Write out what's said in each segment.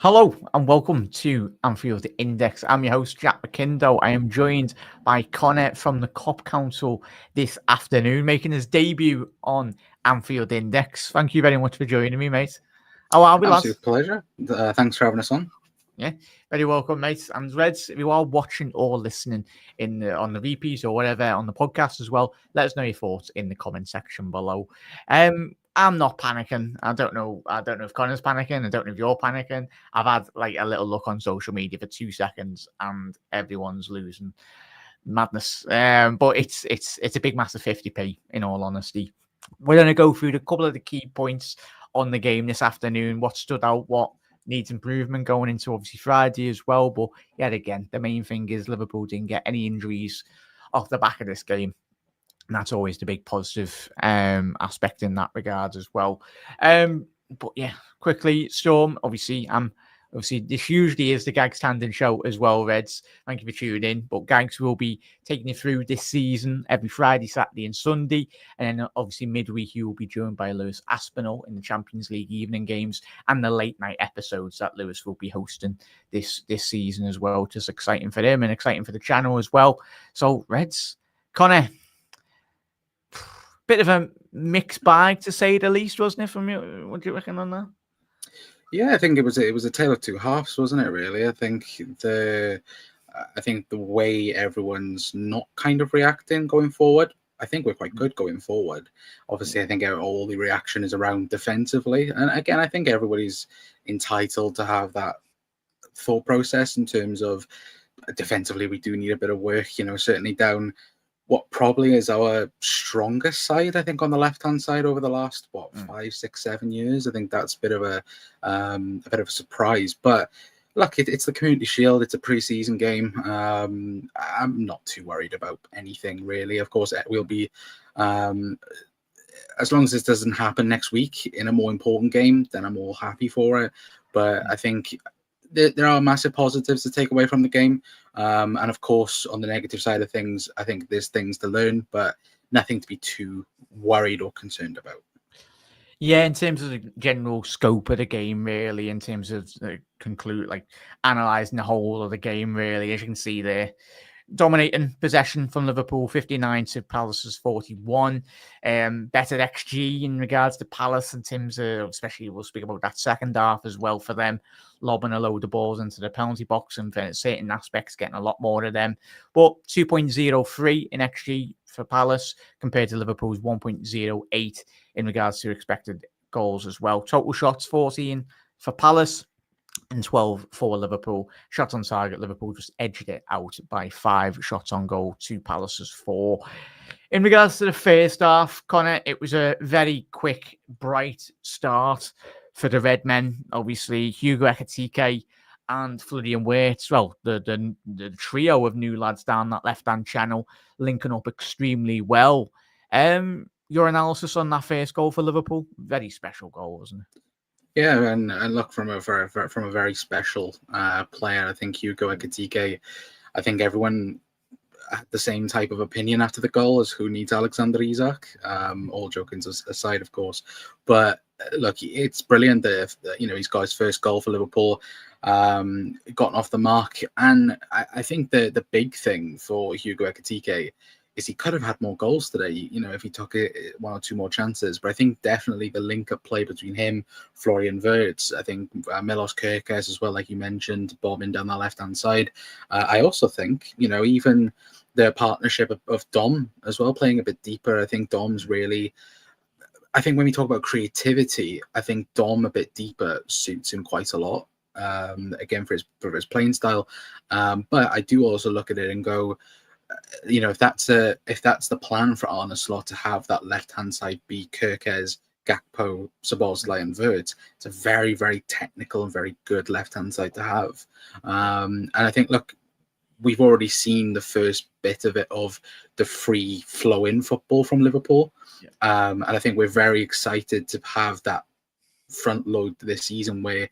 Hello and welcome to Anfield Index. I'm your host, Jack McKindo. I am joined by Connor from the Cop Council this afternoon, making his debut on Anfield Index. Thank you very much for joining me, mate. How are we, lads? Absolute pleasure. Thanks for having us on. Yeah, very welcome, mate. And Reds, if you are watching or listening on the repeats or whatever on the podcast as well, let us know your thoughts in the comment section below. I'm not panicking. I don't know if Connor's panicking. I don't know if you're panicking. I've had like a little look on social media for 2 seconds and everyone's losing madness. But it's a big massive 50p in all honesty. We're going to go through a couple of the key points on the game this afternoon. What stood out, what needs improvement going into obviously Friday as well. But yet again, the main thing is Liverpool didn't get any injuries off the back of this game. And that's always the big positive aspect in that regard as well. But yeah, quickly, Storm, obviously, this usually is the Gags Tandon show as well, Reds. Thank you for tuning in. But Gags will be taking you through this season every Friday, Saturday and Sunday. And then obviously midweek, he will be joined by Lewis Aspinall in the Champions League evening games and the late night episodes that Lewis will be hosting this season as well. Just exciting for him and exciting for the channel as well. So, Reds, Connor, bit of a mixed bag to say the least, wasn't it? From you, what do you reckon on that? Yeah, I think it was a tale of two halves, wasn't it? Really, I think the way everyone's not kind of reacting going forward. I think we're quite good going forward. Obviously, I think all the reaction is around defensively, and again, I think everybody's entitled to have that thought process in terms of defensively. We do need a bit of work, certainly down what probably is our strongest side, I think, on the left-hand side over the last 5, 6, 7 years. I think that's a bit of a surprise. But look, it's the Community Shield. It's a pre-season game. I'm not too worried about anything really. Of course, we'll be as long as this doesn't happen next week in a more important game, then I'm all happy for it. But I think there are massive positives to take away from the game. And of course, on the negative side of things, I think there's things to learn, but nothing to be too worried or concerned about. Yeah, in terms of the general scope of the game, really, in terms of analysing the whole of the game, really, as you can see there, dominating possession from Liverpool, 59 to Palace's 41. Better XG in regards to Palace in terms of, especially we'll speak about that second half as well for them, lobbing a load of balls into the penalty box and certain aspects getting a lot more of them. But 2.03 in XG for Palace compared to Liverpool's 1.08 in regards to expected goals as well. Total shots, 14 for Palace and 12 for Liverpool. Shots on target, Liverpool just edged it out by 5 shots on goal to Palace's 4. In regards to the first half, Connor, it was a very quick, bright start for the Red Men. Obviously, Hugo Ekitike and Florian Wirtz, well, the trio of new lads down that left-hand channel, linking up extremely well. Your analysis on that first goal for Liverpool? Very special goal, wasn't it? Yeah, and look, from a very special player, I think Hugo Ekitike. I think everyone had the same type of opinion after the goal as who needs Alexander Isak. All joking aside, of course, but look, it's brilliant that he's got his first goal for Liverpool, gotten off the mark, and I think the big thing for Hugo Ekitike is he could have had more goals today, if he took one or two more chances. But I think definitely the link-up play between him, Florian Wirtz, I think Milos Kerkez as well, like you mentioned, bombing down the left-hand side. I also think, even the partnership of Dom as well, playing a bit deeper. I think Dom's really... I think when we talk about creativity, I think Dom a bit deeper suits him quite a lot. Again, for his playing style. But I do also look at it and go... if that's the plan for Arne Slot, to have that left-hand side be Kerkez, Gakpo, Szoboszlai and Wirtz, it's a very, very technical and very good left-hand side to have. And I think, look, we've already seen the first bit of it, of the free flow-in football from Liverpool. Yeah. And I think we're very excited to have that front load this season where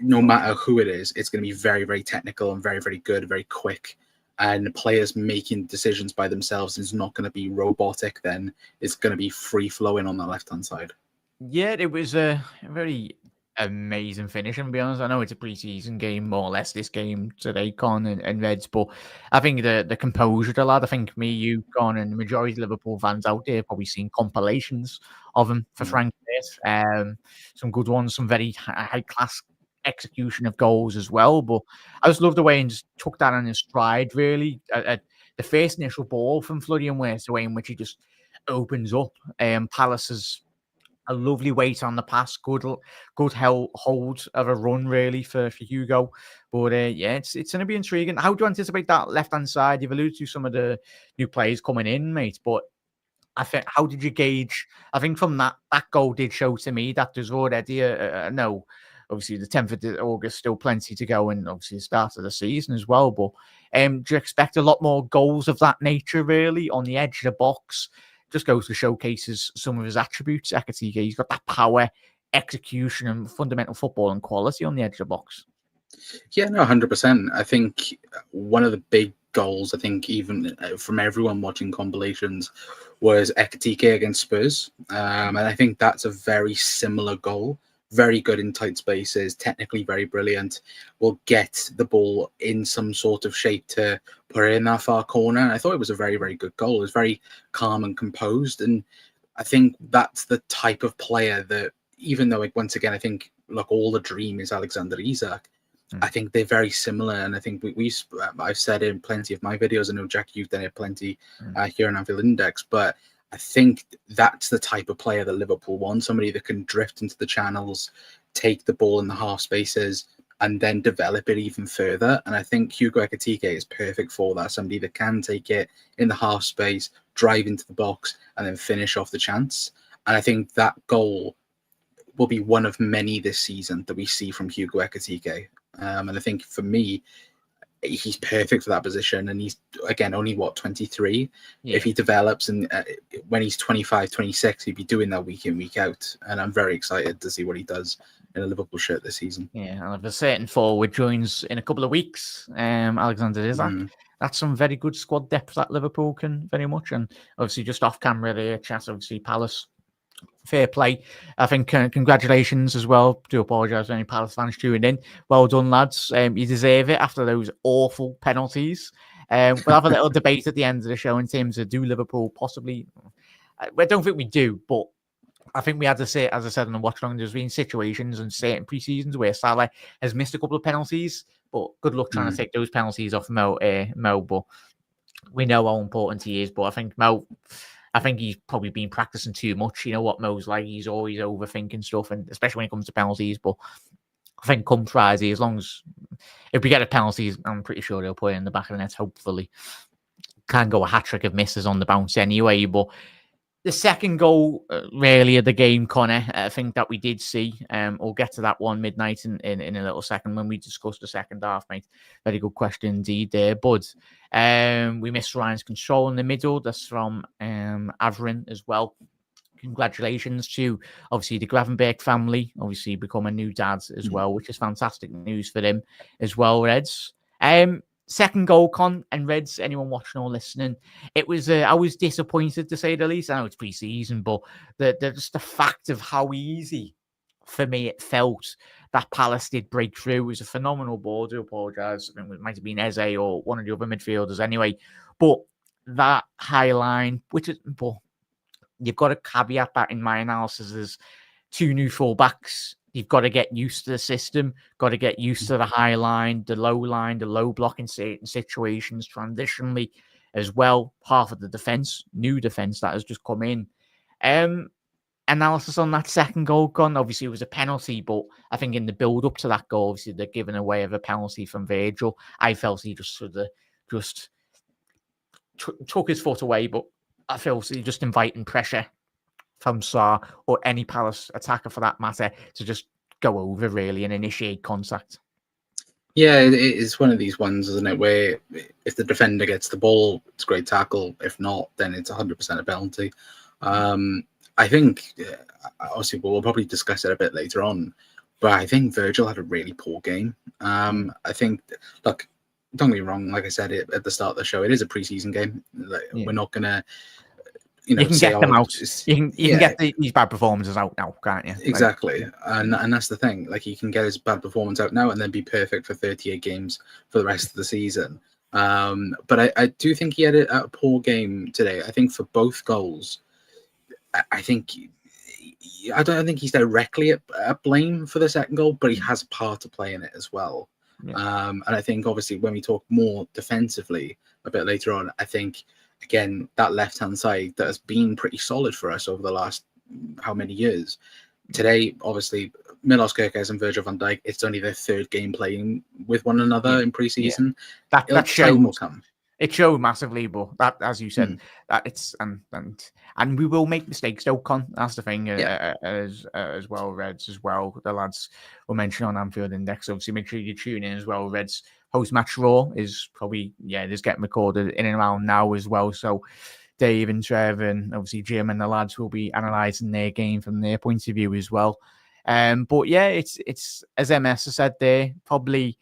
no matter who it is, it's going to be very, very technical and very, very good, very quick. And players making decisions by themselves is not going to be robotic. Then it's going to be free flowing on the left hand side. Yeah, it was a very amazing finish. And to be honest, I know it's a pre-season game, more or less this game today, Con and Reds, but I think the composure of the lad, I think me, you, Con, and the majority of Liverpool fans out there probably seen compilations of him for Frank Bate. Some good ones, some very high-class execution of goals as well. But I just love the way he just took that on his stride, really. The first initial ball from Florian Wirtz, the way in which he just opens up. Palace is a lovely weight on the pass, good hold of a run really for Hugo. But yeah, it's going to be intriguing. How do you anticipate that left hand side? You've alluded to some of the new players coming in, mate. But I think, how did you gauge? I think from that goal did show to me that there's already no. Obviously, the 10th of August, still plenty to go, and obviously the start of the season as well. But do you expect a lot more goals of that nature, really, on the edge of the box? Just goes to showcases some of his attributes. Ekitike, he's got that power, execution, and fundamental football and quality on the edge of the box. Yeah, no, 100%. I think one of the big goals, I think, even from everyone watching compilations, was Ekitike against Spurs. And I think that's a very similar goal. Very good in tight spaces, technically very brilliant. Will get the ball in some sort of shape to put it in that far corner. And I thought it was a very, very good goal. It was very calm and composed. And I think that's the type of player that, even though, once again, I think, look, all the dream is Alexander Isak, I think they're very similar. And I think I've said it in plenty of my videos. I know, Jack, you've done it plenty here on Anfield Index, but I think that's the type of player that Liverpool want, somebody that can drift into the channels, take the ball in the half spaces, and then develop it even further. And I think Hugo Ekitike is perfect for that, somebody that can take it in the half space, drive into the box, and then finish off the chance. And I think that goal will be one of many this season that we see from Hugo Ekitike. And I think, for me, he's perfect for that position, and he's, again, only 23. If he develops, and when he's 25, 26, he'd be doing that week in, week out, and I'm very excited to see what he does in a Liverpool shirt this season. Yeah, and if a certain forward joins in a couple of weeks, Alexander Isak, that's some very good squad depth that Liverpool can very much. And obviously, just off camera there, chat, obviously Palace, fair play. I think congratulations as well. Do apologise to any Palace fans tuning in. Well done, lads. You deserve it after those awful penalties. We'll have a little debate at the end of the show in terms of, do Liverpool possibly... I don't think we do, but I think we had to say, as I said in the watch along, there's been situations in certain pre-seasons where Salah has missed a couple of penalties, but good luck trying to take those penalties off Mo. But we know how important he is. But I think he's probably been practicing too much. You know what Mo's like. He's always overthinking stuff, and especially when it comes to penalties. But I think come Friday, as long as, if we get a penalty, I'm pretty sure they'll put it in the back of the net, hopefully. Can go a hat-trick of misses on the bounce anyway. But the second goal, really, of the game, Connor, I think that we did see. We'll get to that one midnight in a little second when we discuss the second half, mate. Very good question indeed there, bud. We missed Ryan's control in the middle. That's from Avrin as well. Congratulations to, obviously, the Gravenberg family, obviously become a new dad as well, which is fantastic news for them as well, Reds. Second goal, Con and Reds, anyone watching or listening, it was, I was disappointed, to say the least. I know it's pre-season, but just the fact of how easy, for me, it felt that Palace did break through. It was a phenomenal ball. I do apologise. I think it might have been Eze or one of the other midfielders anyway. But that high line, but you've got to caveat that in my analysis as two new fullbacks. You've got to get used to the system, got to get used to the high line, the low blocking situations, transitionally as well. Half of the defence, new defence that has just come in. Analysis on that second goal, Gun. Obviously, it was a penalty, but I think in the build up to that goal, obviously, they're giving away of a penalty from Virgil. I felt he just sort of took his foot away, but I felt he just inviting pressure from Salah or any Palace attacker for that matter to just go over really and initiate contact. Yeah, it's one of these ones, isn't it, where if the defender gets the ball, it's a great tackle. If not, then it's 100% a penalty. I think, obviously, we'll probably discuss it a bit later on, but I think Virgil had a really poor game. I think, look, don't get me wrong, like I said at the start of the show, it is a pre-season game. We're not going to you can say, get them oh, out. You can get these bad performances out now, can't you? Exactly. And that's the thing. Like, he can get his bad performance out now and then be perfect for 38 games for the rest of the season. But I do think he had a poor game today. I think for both goals, I don't think he's directly at blame for the second goal, but he has part to play in it as well. Yeah. And I think, obviously, when we talk more defensively a bit later on, I think, again, that left-hand side that has been pretty solid for us over the last how many years. Today, obviously, Milos Kerkez and Virgil van Dijk, it's only their third game playing with one another in pre-season. Yeah. That time will come. It showed massively, but that, as you said, that it's and we will make mistakes though, Con. That's the thing, as well, Reds as well. The lads were mentioned on Anfield Index. Obviously, make sure you tune in as well. Reds post-match Raw is probably is getting recorded in and around now as well. So Dave and Trev and obviously Jim and the lads will be analysing their game from their point of view as well. But yeah, it's as MS has said there, probably.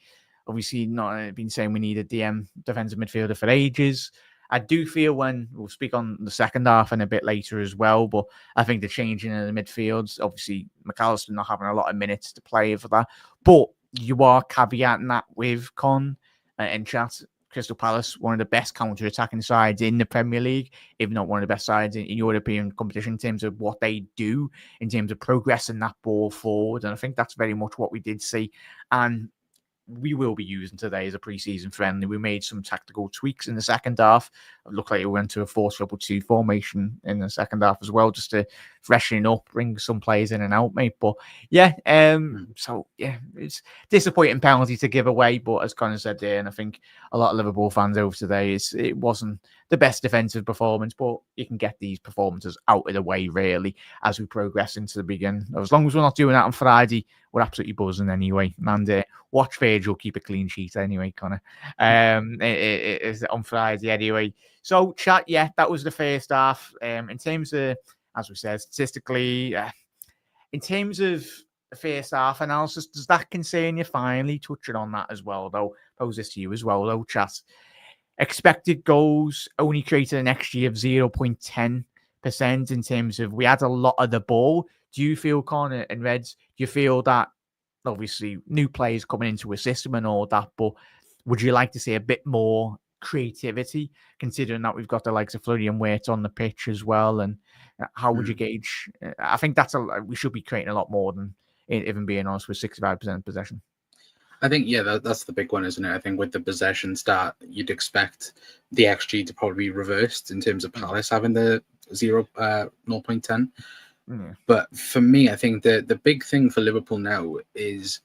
Obviously, not been saying we need a DM defensive midfielder for ages. I do feel we'll speak on the second half and a bit later as well, but I think the changing of the midfields, obviously McAllister not having a lot of minutes to play for that, but you are caveating that with Con in chat. Crystal Palace, one of the best counter-attacking sides in the Premier League, if not one of the best sides in European competition in terms of what they do, in terms of progressing that ball forward. And I think that's very much what we did see. And we will be using today as a pre-season friendly. We made some tactical tweaks in the second half. It looked like we went to a 4-2-2 formation in the second half as well, just to freshen up, bring some players in and out, mate. But yeah, so yeah, it's disappointing penalty to give away. But as Connor said there, and I think a lot of Liverpool fans over today, it wasn't the best defensive performance, but you can get these performances out of the way really as we progress into the beginning. As long as we're not doing that on Friday, we're absolutely buzzing anyway. And watch Virgil keep a clean sheet anyway, Connor. It's on Friday anyway. So chat, that was the first half. In terms of, as we said, statistically, in terms of the first half analysis, does that concern you? Finally touching on that as well, though. Pose this to you as well, though, chat. Expected goals only created an XG of 0.10% in terms of we had a lot of the ball. Do you feel, Connor and Reds, do you feel that obviously new players coming into a system and all that, but would you like to see a bit more creativity, considering that we've got the likes of Florian Wirtz on the pitch as well? And how would you gauge? I think we should be creating a lot more than, even being honest, with 65% possession. I think, that's the big one, isn't it? I think with the possession stat, you'd expect the XG to probably be reversed in terms of Palace having the 0.10. But for me, I think the big thing for Liverpool now is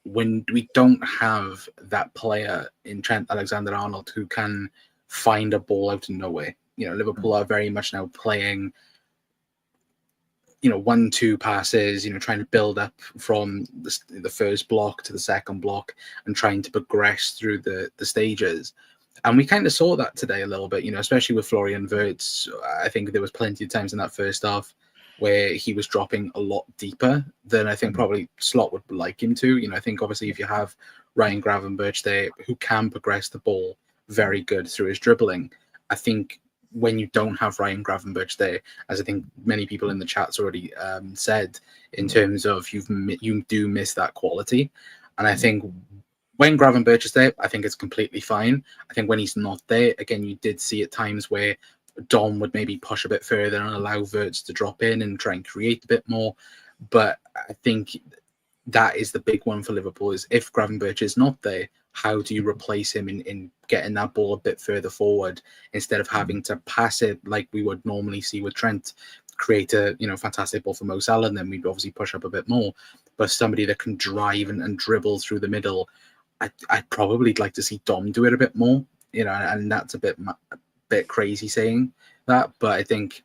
when we don't have that player in Trent Alexander-Arnold who can find a ball out of nowhere. Liverpool are very much now playing 1-2 passes, trying to build up from the first block to the second block and trying to progress through the stages. And we kind of saw that today a little bit, especially with Florian Wirtz. I think there was plenty of times in that first half where he was dropping a lot deeper than I think probably Slot would like him to. I think obviously if you have Ryan Gravenberch there who can progress the ball very good through his dribbling, I think when you don't have Ryan Gravenberch there, as I think many people in the chat's already said, in terms of you do miss that quality. And I think when Gravenberch is there, I think it's completely fine. I think when he's not there, again, you did see at times where Dom would maybe push a bit further and allow Wirtz to drop in and try and create a bit more. But I think that is the big one for Liverpool, is if Gravenberch is not there, how do you replace him in getting that ball a bit further forward instead of having to pass it like we would normally see with Trent, create a fantastic ball for Mo Salah, and then we'd obviously push up a bit more. But somebody that can drive and dribble through the middle, I'd probably like to see Dom do it a bit more, and that's a bit crazy saying that, but I think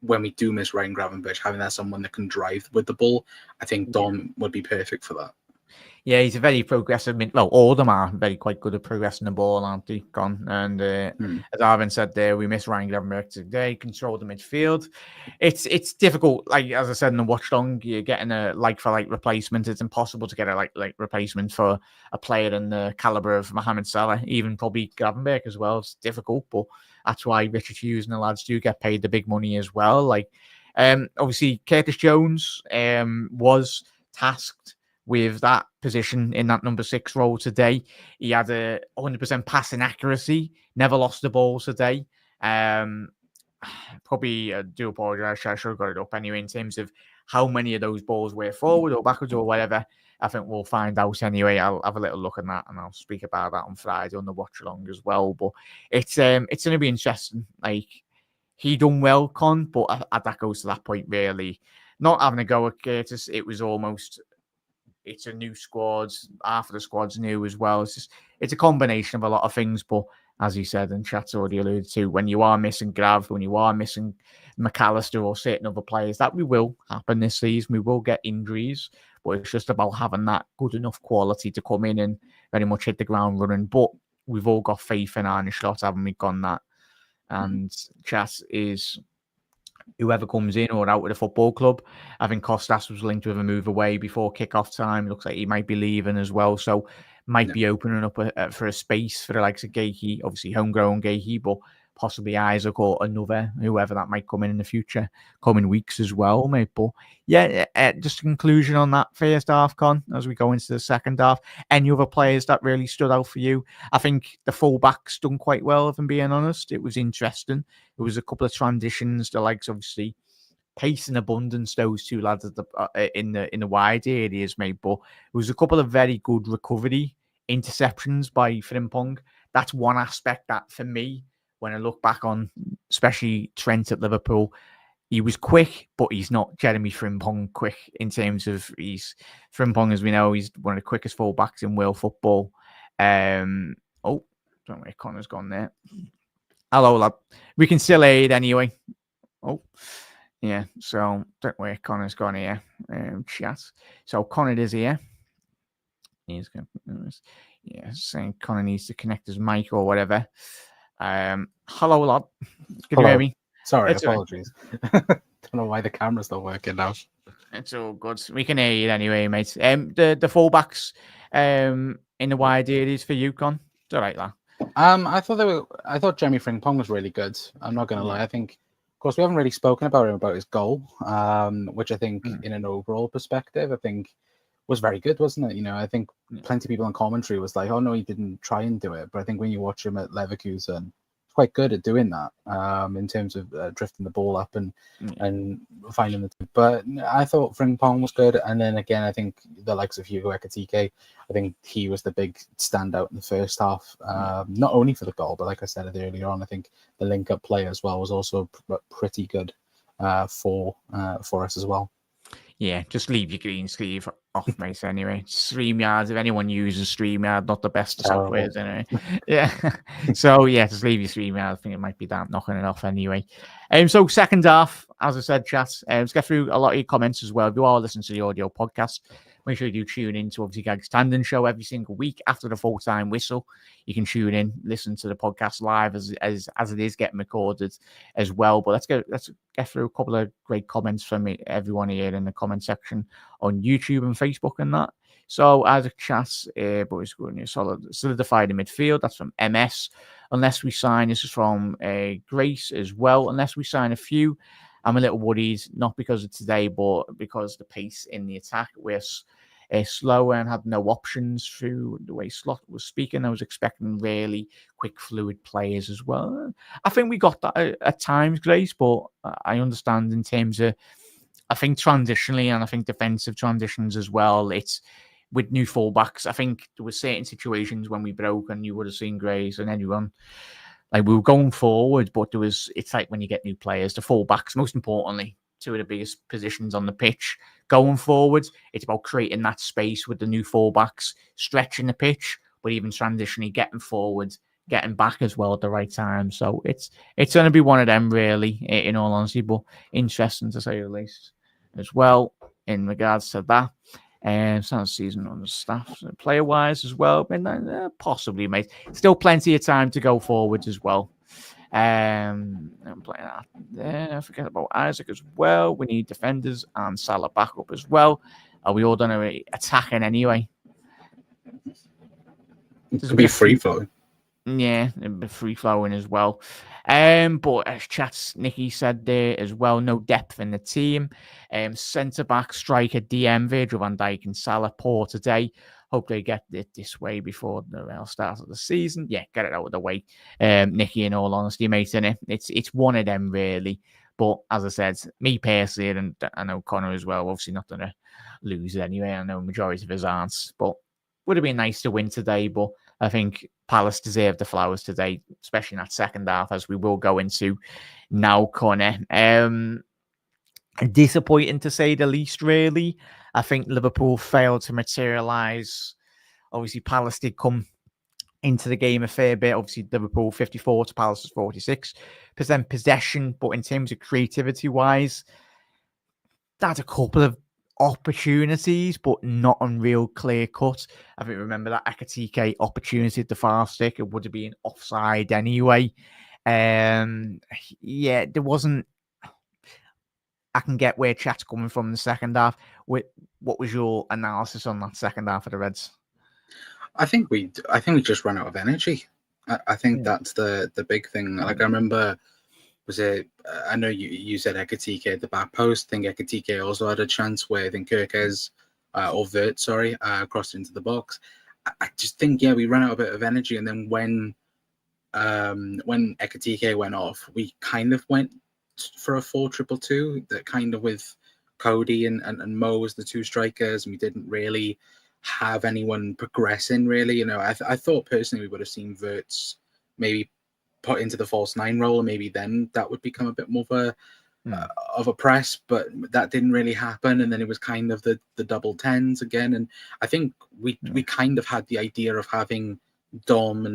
when we do miss Ryan Gravenberch, having that someone that can drive with the ball, I think Dom would be perfect for that. Yeah, he's a very progressive. Well, all of them are quite good at progressing the ball, aren't they, Con? And as Arvin said there, we miss Ryan Gravenberch today. Control the midfield. It's difficult. Like as I said in the watch long, you're getting a like for like replacement. It's impossible to get a like replacement for a player in the caliber of Mohamed Salah, even probably Gravenberch as well. It's difficult, but that's why Richard Hughes and the lads do get paid the big money as well. Like, obviously Curtis Jones was tasked with that position in that number 6 role today. He had a 100% passing accuracy, never lost the ball today. Probably do apologize. I should have got it up anyway in terms of how many of those balls were forward or backwards or whatever. I think we'll find out anyway. I'll have a little look at that and I'll speak about that on Friday on the watch along as well. But it's going to be interesting. Like, he done well, Con, but that goes to that point really. Not having a go at Curtis, it was almost. It's a new squad. Half of the squad's new as well. It's a combination of a lot of things. But as he said, and chat's already alluded to, when you are missing Grav, when you are missing McAllister or certain other players, that will happen this season. We will get injuries, but it's just about having that good enough quality to come in and very much hit the ground running. But we've all got faith in Arne Slot, haven't we, Gone that? And chat is whoever comes in or out of the football club. I think Costas was linked with a move away before kick-off time. Looks like he might be leaving as well. So might be opening up for a space for the likes of Gahey, obviously homegrown Gahey, but possibly Isaac or another, whoever that might come in the future, coming weeks as well, mate. But yeah, just a conclusion on that first half, Con, as we go into the second half. Any other players that really stood out for you? I think the fullbacks done quite well, if I'm being honest. It was interesting. There was a couple of transitions, the likes, obviously, pace and abundance, those two lads at in the wide areas, mate. But there was a couple of very good recovery interceptions by Frimpong. That's one aspect that, for me, when I look back on, especially Trent at Liverpool, he was quick, but he's not Jeremy Frimpong quick in terms of Frimpong, as we know, he's one of the quickest fullbacks in world football. Don't worry, Connor's gone there. Hello, lad. We can still aid anyway. Oh, yeah. So don't worry, Connor's gone here. Chat. So Connor is here. He's going. Saying Connor needs to connect his mic or whatever. Hello, lad. Can you hear me? Sorry, apologies. Don't know why the camera's not working now. It's all good. We can hear you anyway, mate. The fullbacks in the wide areas for you, Con. It's all right, lad. I thought Jeremy Frimpong was really good. I'm not going to lie. I think, of course, we haven't really spoken about him about his goal, which I think, in an overall perspective, I think was very good, wasn't it? I think plenty of people in commentary was like, "Oh no, he didn't try and do it." But I think when you watch him at Leverkusen, he's quite good at doing that in terms of drifting the ball up and finding the. But I thought Frimpong was good, and then again, I think the likes of Hugo Ekitike, I think he was the big standout in the first half. Not only for the goal, but like I said earlier on, I think the link-up play as well was also pretty good for us as well. Yeah, just leave your green sleeve off, mate, anyway. StreamYard, if anyone uses StreamYard, not the best of software, anyway. Yeah. So, yeah, just leave your StreamYard. I think it might be that, knocking it off anyway. So, second half, as I said, chat, let's get through a lot of your comments as well. If you are listening to the audio podcast, make sure you do tune in to, obviously, Gags Tandon show every single week after the full-time whistle. You can tune in, listen to the podcast live as it is getting recorded as well. But let's get through a couple of great comments from everyone here in the comment section on YouTube and Facebook and that. So as a chat, but it's going to solidify the midfield. That's from MS. Unless we sign, this is from Grace as well. Unless we sign a few, I'm a little worried, not because of today, but because the pace in the attack. We're slower and had no options through the way Slot was speaking. I was expecting really quick, fluid players as well. I think we got that at times, Grace, but I understand in terms of, I think transitionally and I think defensive transitions as well, it's with new fullbacks. I think there were certain situations when we broke and you would have seen Grace and anyone. Like we were going forward, but it's like when you get new players, the fullbacks, most importantly, two of the biggest positions on the pitch. Going forward, it's about creating that space with the new fullbacks, stretching the pitch, but even transitionally getting forward, getting back as well at the right time. So it's going to be one of them, really, in all honesty, but interesting to say the least as well in regards to that. Start the season on the staff, player wise as well. Possibly, mate. Still plenty of time to go forwards as well. I'm playing that there. Forget about Isaac as well. We need defenders and Salah backup as well. Are we all done attacking anyway? It could be free flowing. Yeah, it'd be free flowing as well. But as Chats Nicky said there as well, no depth in the team. Centre back, striker, DM, Virgil van Dijk and Salah poor today. Hope they get it this way before the real start of the season. Yeah, get it out of the way. Nicky, in all honesty, mate, innit? It's one of them really. But as I said, me personally, and I know Connor as well, obviously not gonna lose anyway. I know majority of his aren't, but would have been nice to win today. But I think Palace deserved the flowers today, especially in that second half, as we will go into now, Connor. Disappointing to say the least, really. I think Liverpool failed to materialise. Obviously, Palace did come into the game a fair bit. Obviously, Liverpool 54 to Palace's 46% possession. But in terms of creativity-wise, that's a couple of opportunities, but not on real clear cut. I think remember that Ekitike opportunity at the far stick, it would have been offside anyway. Yeah, there wasn't. I can get where chat's coming from in the second half. What was your analysis on that second half of the Reds? I think we just ran out of energy. I think that's the big thing. Like I remember, I know you said Ekitike at the back post. I think Ekitike also had a chance where I think Kirkes crossed into the box. I just think we ran out a bit of energy, and then when Ekitike went off, we kind of went for a 4-2-2 that kind of with Cody and Mo as the two strikers, and we didn't really have anyone progressing really. I thought personally we would have seen Wirtz maybe put into the false nine role, and maybe then that would become a bit more of a press, but that didn't really happen. And then it was kind of the double tens again. And I think we kind of had the idea of having Dom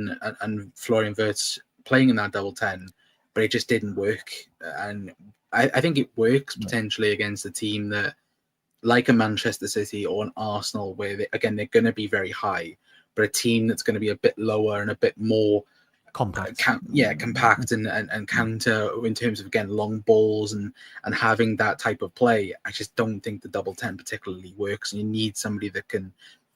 and Florian Wirtz playing in that double 10, but it just didn't work. And I think it works potentially against a team that, like a Manchester City or an Arsenal, where they're going to be very high, but a team that's going to be a bit lower and a bit more compact, compact and counter in terms of, again, long balls and having that type of play. I just don't think the double 10 particularly works, and you need somebody that can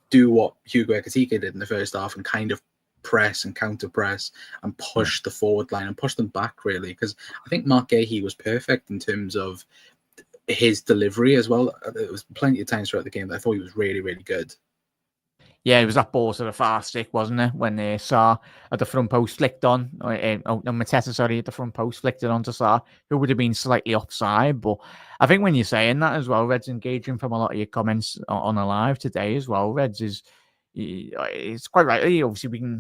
do what Hugo Ekitike did in the first half and kind of press and counter press and push the forward line and push them back, really, because I think Mark Gahey was perfect in terms of his delivery as well. There was plenty of times throughout the game that I thought he was really, really good. Yeah, it was that ball to the far stick, wasn't it? When they Sarr at the front post flicked on. Mateta, at the front post flicked it onto Sarr, who would have been slightly offside. But I think when you're saying that as well, Red's engaging from a lot of your comments on the live today as well. Reds it's quite right. Obviously,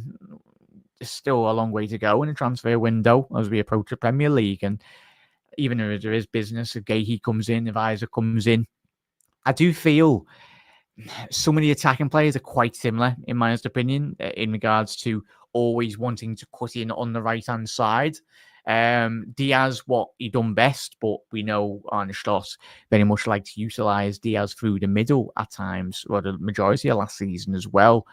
there's still a long way to go in the transfer window as we approach the Premier League. And even if there is business, if Gahey comes in, if Isaac comes in, I do feel some of the attacking players are quite similar, in my honest opinion, in regards to always wanting to cut in on the right-hand side. Diaz, what he done best, but we know Arne Slot very much like to utilise Diaz through the middle at times, or the majority of last season as well.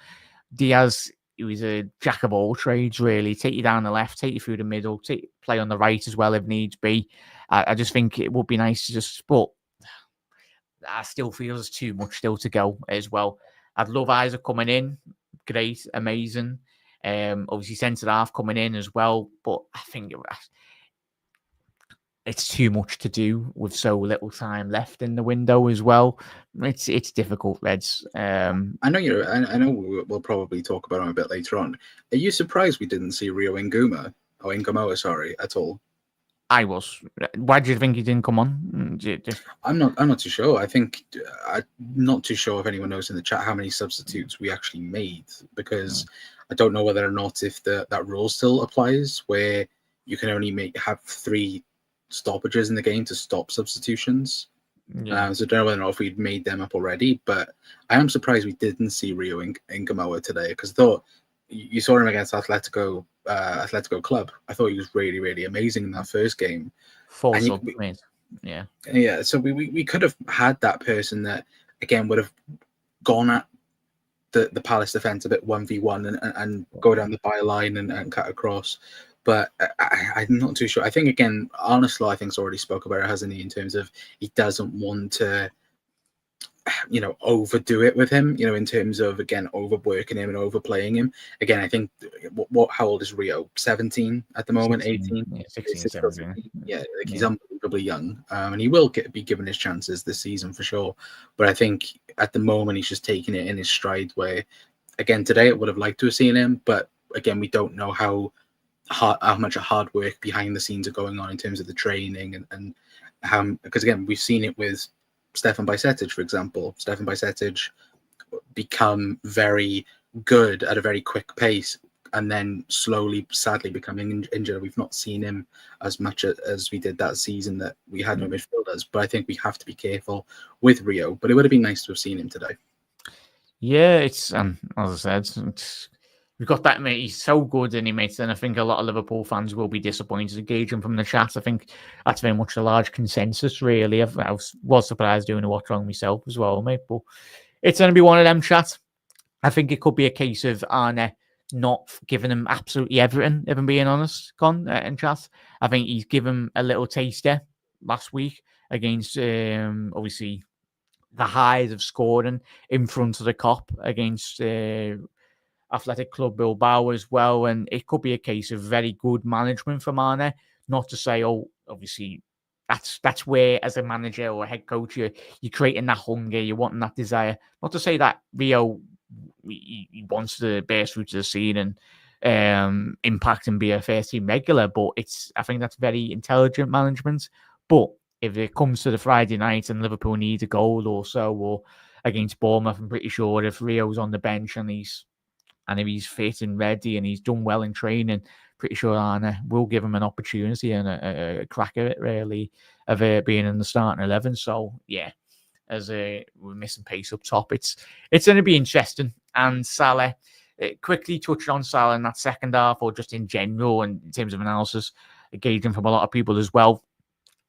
Diaz, he was a jack of all trades, really. Take you down the left, take you through the middle, play on the right as well if needs be. I just think it would be nice to just, but I still feel there's too much still to go as well. I'd love Isaac coming in. Great, amazing. Obviously, centre half coming in as well. But I think it's too much to do with so little time left in the window as well. It's difficult, Reds. I know we'll probably talk about him a bit later on. Are you surprised we didn't see Rio Ngumoa, at all? I was. Why do you think he didn't come on? I'm not too sure. I think I'm not too sure if anyone knows in the chat how many substitutes we actually made, because I don't know whether or not if that rule still applies where you can only have 3 stoppages in the game to stop substitutions. Yeah. So I don't know whether or not if we'd made them up already, but I am surprised we didn't see Rio Ngumoa today, because I thought you saw him against Atletico Club. I thought he was really, really amazing in that first game. Yeah. So we could have had that person that, again, would have gone at the Palace defence a bit 1v1 and go down the byline and cut across. But I'm not too sure. I think, again, Arneslaw, I think, already spoke about it, hasn't he, in terms of he doesn't want to, overdo it with him, in terms of, again, overworking him and overplaying him. Again, I think, how old is Rio? 17 at the moment, 16, 18? Yeah, 16, 17. Yeah, he's unbelievably young. And he will be given his chances this season for sure. But I think at the moment, he's just taking it in his stride where, again, today I would have liked to have seen him. But again, we don't know how much hard work behind the scenes are going on in terms of the training and how, because again, we've seen it with Stefan Bajcetic, for example. Stefan Bajcetic become very good at a very quick pace and then slowly, sadly, becoming injured. We've not seen him as much as we did that season that we had no midfielders. But I think we have to be careful with Rio. But it would have been nice to have seen him today. Yeah, it's as I said, we've got that, mate. He's so good, and mates. And I think a lot of Liverpool fans will be disappointed engaging from the chat. I think that's very much a large consensus, really. I was surprised doing a watch wrong myself as well, mate. But it's going to be one of them chats. I think it could be a case of Arne not giving him absolutely everything, if I'm being honest, Con, in chat. I think he's given a little taster last week against, obviously, the highs of scoring in front of the Kop against Athletic Club Bilbao as well. And it could be a case of very good management from Arne. Not to say, obviously, that's where, as a manager or a head coach, you're creating that hunger, you're wanting that desire. Not to say that Rio, he wants to burst through to the scene and impact and be a first team regular, but I think that's very intelligent management. But if it comes to the Friday night and Liverpool needs a goal or so, or against Bournemouth, I'm pretty sure if Rio's on the bench and if he's fit and ready and he's done well in training, pretty sure Arne will give him an opportunity and a crack at it, really, of being in the starting 11. So, yeah, as we're missing pace up top, it's going to be interesting. And Salah, quickly touched on Salah in that second half, or just in general, and in terms of analysis, gauging from a lot of people as well.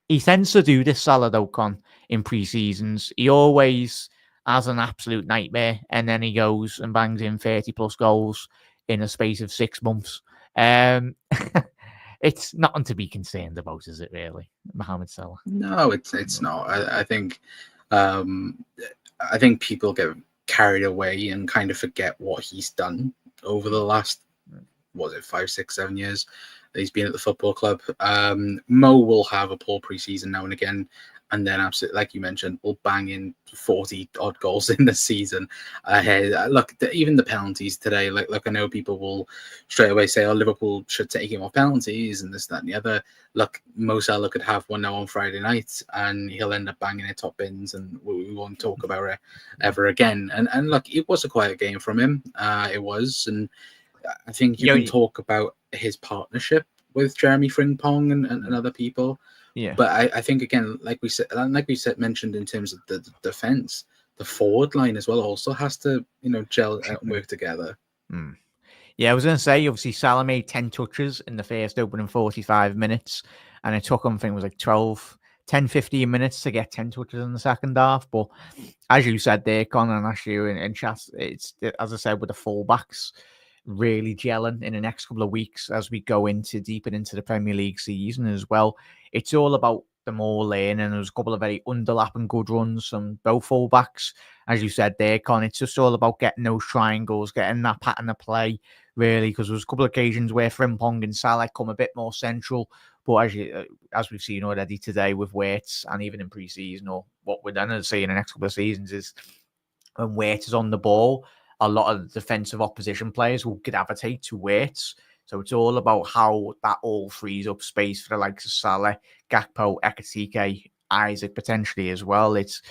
He tends to do this, Salah, though, Con, in pre-seasons. He always has an absolute nightmare, and then he goes and bangs in 30-plus goals in a space of 6 months. It's nothing to be concerned about, is it, really, Mohamed Salah? No, it's not. I think people get carried away and kind of forget what he's done over the last, 5, 6, 7 years that he's been at the football club. Mo will have a poor preseason now and again, and then absolutely, like you mentioned, will bang in 40 odd goals in the season. Look, even the penalties today. Look, I know people will straight away say, "Oh, Liverpool should take him off penalties," and this, that, and the other. Look, Mo Salah could have one now on Friday night, and he'll end up banging it top bins, and we won't talk about it ever again. And look, it was a quiet game from him. It was, and I think you can talk about his partnership with Jeremy Frimpong and other people. Yeah. But I think, again, like we said, mentioned in terms of the defense, the forward line as well also has to, gel out and work together. Yeah, I was going to say, obviously, Salah made 10 touches in the first opening 45 minutes, and it took him, I think it was like 10, 15 minutes to get 10 touches in the second half. But as you said there, Conor, and asked you in chat, it's, as I said, with the fullbacks really gelling in the next couple of weeks as we go deeper into the Premier League season as well. It's all about them all in, and there's a couple of very underlapping good runs from both fullbacks. As you said there, Con, it's just all about getting those triangles, getting that pattern of play, really, because there's a couple of occasions where Frimpong and Salah come a bit more central. But as we've seen already today with Waits, and even in pre-season, or what we're going to see in the next couple of seasons, is when Waits is on the ball, a lot of defensive opposition players will gravitate to Waits. So it's all about how that all frees up space for the likes of Salah, Gakpo, Ekitike, Isaac potentially as well. It's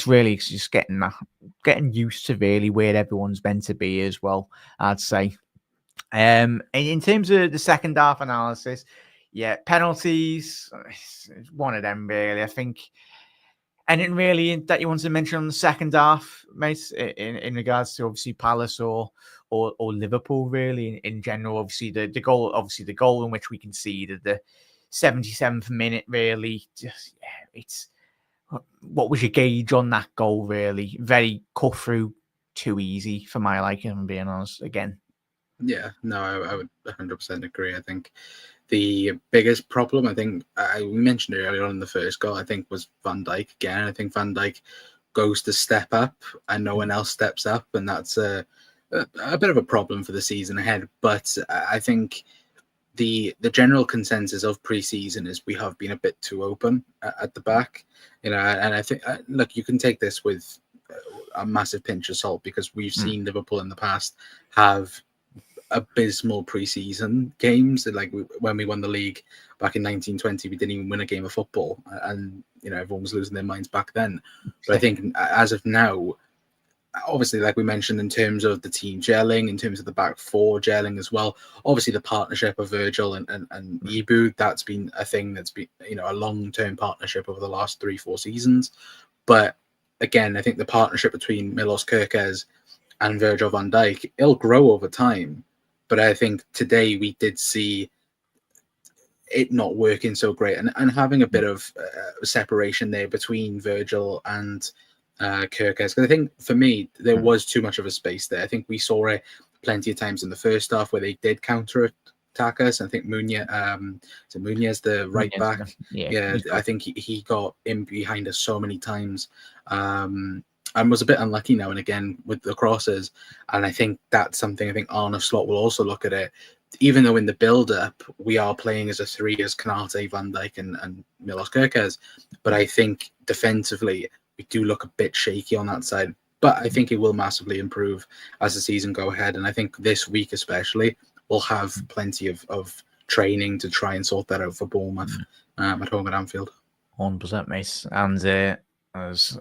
really just getting used to really where everyone's meant to be as well, I'd say. In terms of the second half analysis, yeah, penalties, it's one of them really. I think anything really that you want to mention on the second half, mate, in regards to obviously Palace or Liverpool, really in general. Obviously the goal in which we conceded, the 77th minute, really. Just, yeah, it's what was your gauge on that goal? Really, very cut through too easy for my liking, if I'm being honest. Again. Yeah, no, I would 100% agree. I think the biggest problem, I think, we mentioned it earlier on in the first goal, I think, was Van Dijk again. I think Van Dijk goes to step up and no one else steps up, and that's a bit of a problem for the season ahead. But I think the general consensus of pre-season is we have been a bit too open at the back, and I think, look, you can take this with a massive pinch of salt, because we've seen Liverpool in the past have abysmal pre-season games. Like when we won the league back in 1920, we didn't even win a game of football, and everyone was losing their minds back then. But I think as of now, obviously, like we mentioned, in terms of the team gelling, in terms of the back four gelling as well, obviously the partnership of Virgil and Ibu, that's been a thing that's been a long-term partnership over the last 3-4 seasons. But again, I think the partnership between Milos Kerkez and Virgil van Dijk, it'll grow over time. But I think today we did see it not working so great, and having a bit of separation there between Virgil and Kerkez. Because I think for me, there was too much of a space there. I think we saw it plenty of times in the first half where they did counter-attack us. I think Munoz, the right back, I think he got in behind us so many times. And was a bit unlucky now and again with the crosses. And I think that's something I think Arne Slot will also look at it. Even though in the build-up, we are playing as a three, as Kanate, Van Dijk and Milos Kerkez. But I think defensively, we do look a bit shaky on that side. But I think it will massively improve as the season go ahead. And I think this week especially, we'll have plenty of training to try and sort that out for Bournemouth at home at Anfield. 100%, mate. And as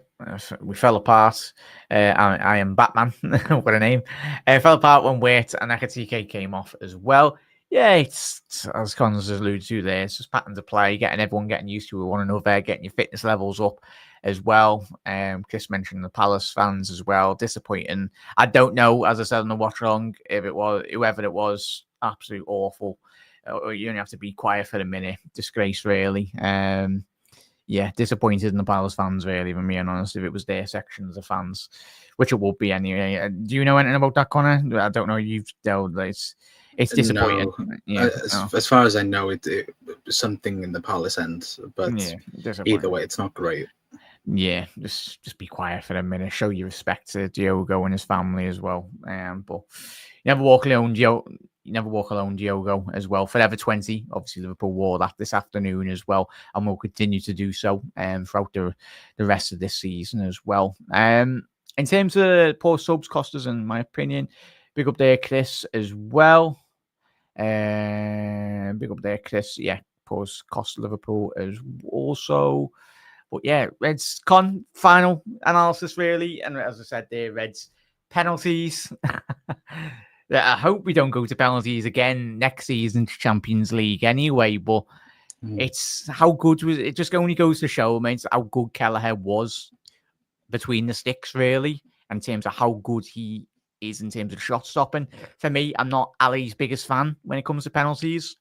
we fell apart, I am Batman. What a name! Fell apart when Waite and Ekitike came off as well. Yeah, it's as Connors alluded to there. It's just pattern to play, getting everyone getting used to one another, getting your fitness levels up as well. Chris mentioned the Palace fans as well. Disappointing. I don't know, as I said on the watch along, if it was whoever it was, absolutely awful. You only have to be quiet for a minute. Disgrace, really. Yeah, disappointed in the Palace fans, really, if I'm being honest, if it was their section of the fans, which it would be anyway. Do you know anything about that, Connor? I don't know. You've dealt it's disappointing. No. Yeah, as far as I know, it was something in the Palace end, but either way, it's not great. Yeah, just be quiet for a minute. Show your respect to Diogo and his family as well. But you never walk alone, Diogo, as well. Forever 20. Obviously, Liverpool wore that this afternoon as well, and will continue to do so throughout the rest of this season as well. In terms of poor subs, Costas, in my opinion, big up there, Chris, as well. Big up there, Chris. Yeah, poor cost Liverpool as also. But yeah, Reds final analysis, really. And as I said there, Reds penalties. I hope we don't go to penalties again next season to Champions League anyway. But it's how good was it? Just only goes to show, mate, how good Kelleher was between the sticks, really, in terms of how good he is in terms of shot stopping. For me, I'm not Ali's biggest fan when it comes to penalties.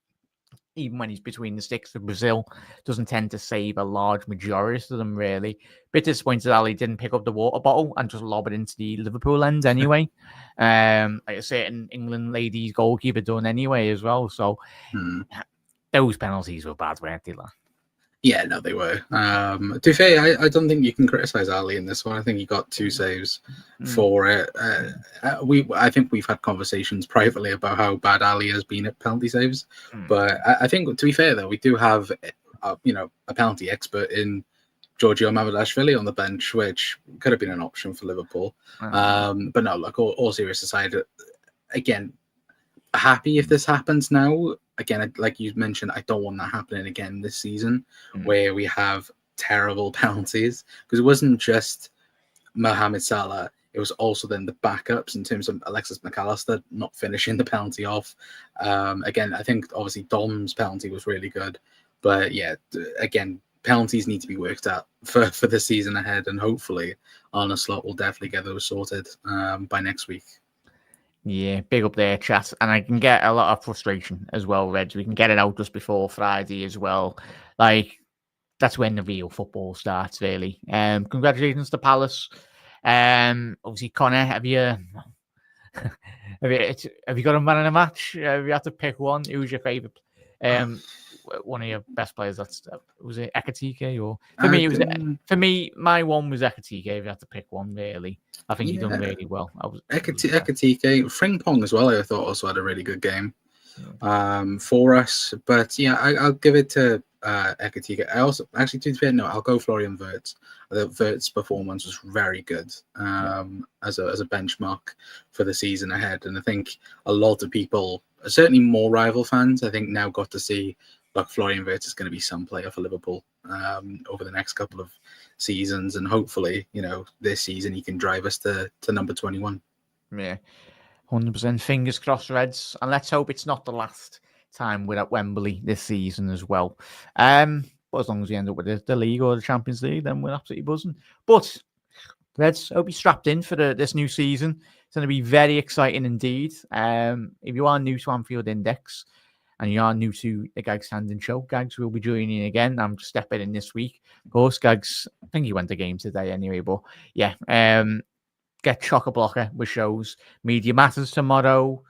Even when he's between the sticks for Brazil, doesn't tend to save a large majority of them, really. Bit disappointed Ali didn't pick up the water bottle and just lob it into the Liverpool end anyway. Like a certain England ladies goalkeeper done anyway as well. So those penalties were bad, weren't they? Yeah, no, they were. To be fair, I don't think you can criticise Ali in this one. I think he got 2 saves for it. I think we've had conversations privately about how bad Ali has been at penalty saves. But I think, to be fair, though, we do have a penalty expert in Giorgio Mamadashvili on the bench, which could have been an option for Liverpool. But no, look, all serious aside, again, happy if this happens now. Again, like you mentioned, I don't want that happening again this season, where we have terrible penalties, because it wasn't just Mohamed Salah, it was also then the backups in terms of Alexis McAllister not finishing the penalty off. Again, I think obviously Dom's penalty was really good, but yeah, again, penalties need to be worked out for the season ahead, and hopefully Arne Slot will definitely get those sorted by next week. Yeah, big up there, chat. And I can get a lot of frustration as well, Reg. We can get it out just before Friday as well. Like, that's when the real football starts, really. Congratulations to Palace. Obviously, Connor, have you got a man in a match? Have you had to pick one? Who's your favourite? One of your best players. Was it Ekatike or for me? It was for me. My one was Ekatike. If you had to pick one, really, I think he done really well. Ekatike, Frimpong as well. I thought also had a really good game for us. But yeah, I'll give it to Ekatike. I also actually I'll go Florian Wirtz. Wirtz's performance was very good as a benchmark for the season ahead, and I think a lot of people, certainly more rival fans, I think now got to see. Like Florian Wirtz is going to be some player for Liverpool over the next couple of seasons, and hopefully, this season he can drive us to number 21. Yeah, 100%. Fingers crossed, Reds, and let's hope it's not the last time we're at Wembley this season as well. But as long as we end up with the league or the Champions League, then we're absolutely buzzing. But Reds, hope you're strapped in for this new season. It's going to be very exciting indeed. If you are new to Anfield Index, and you are new to the Gags Tandon show, Gags will be joining again. I'm stepping in this week. Of course, Gags, I think he went to game today anyway, but yeah, get chock-a-blocker with shows. Media Matters tomorrow.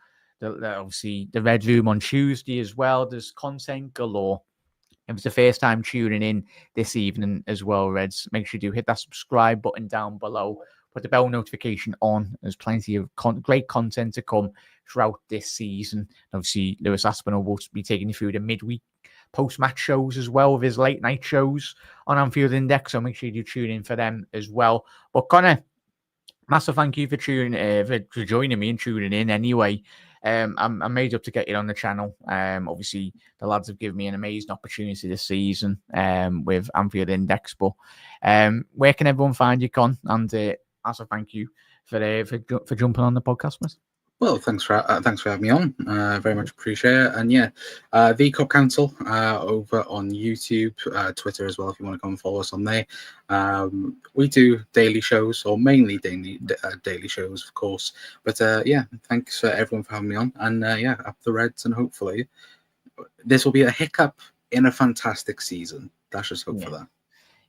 Obviously, the Red Room on Tuesday as well. There's content galore. If it's the first time tuning in this evening as well, Reds, make sure you do hit that subscribe button down below. Put the bell notification on. There's plenty of great content to come throughout this season. Obviously, Lewis Aspinall will be taking you through the midweek post-match shows as well with his late night shows on Anfield Index. So make sure you tune in for them as well. But Connor, massive thank you for joining me and tuning in anyway. I'm made up to get you on the channel. Obviously, the lads have given me an amazing opportunity this season with Anfield Index. But where can everyone find you, Con? And also thank you for jumping on the podcast, mate. Well, thanks for having me on. Very much appreciate it. And yeah, the Cup Council over on YouTube, Twitter as well. If you want to come and follow us on there, we do daily shows, or mainly daily shows, of course. But yeah, thanks for everyone for having me on. And yeah, up the Reds, and hopefully this will be a hiccup in a fantastic season. Let's just hope for that.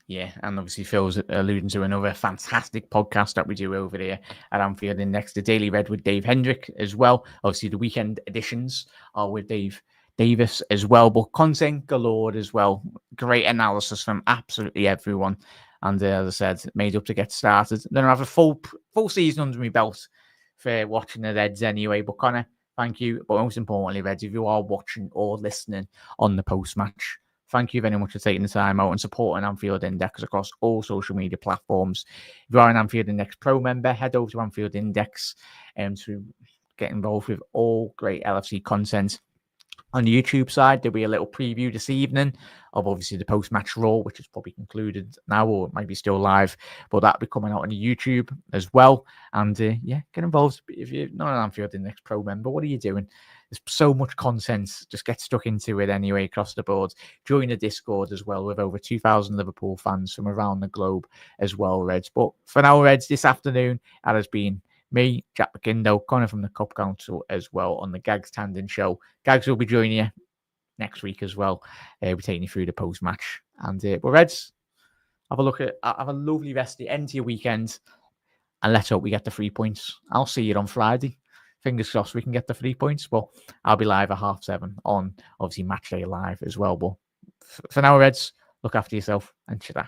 Yeah, and obviously Phil's alluding to another fantastic podcast that we do over there at Anfield Index, the Daily Red with Dave Hendrick as well. Obviously, the weekend editions are with Dave Davis as well, but content galore as well. Great analysis from absolutely everyone. And as I said, made up to get started. Then I have a full season under my belt for watching the Reds anyway. But Connor, thank you. But most importantly, Reds, if you are watching or listening on the post-match, thank you very much for taking the time out and supporting Anfield Index across all social media platforms. If you are an Anfield Index Pro member, head over to Anfield Index to get involved with all great LFC content. On the YouTube side, there'll be a little preview this evening of obviously the post-match Raw, which is probably concluded now or it might be still live, but that'll be coming out on the YouTube as well. And yeah, get involved. If you're not an Anfield Index Pro member, what are you doing? There's so much content. Just get stuck into it anyway across the board. Join the Discord as well with over 2,000 Liverpool fans from around the globe as well, Reds. But for now, Reds, this afternoon, that has been me, Jack McKindo, Connor from the Cup Council as well on the Gags Tandon show. Gags will be joining you next week as well. We'll be taking you through the post-match. And but Reds, have a lovely rest of the end to your weekend. And let's hope we get the 3 points. I'll see you on Friday. Fingers crossed we can get the 3 points. But I'll be live at 7:30 on obviously Matchday Live as well. But for now, Reds, look after yourself and shita.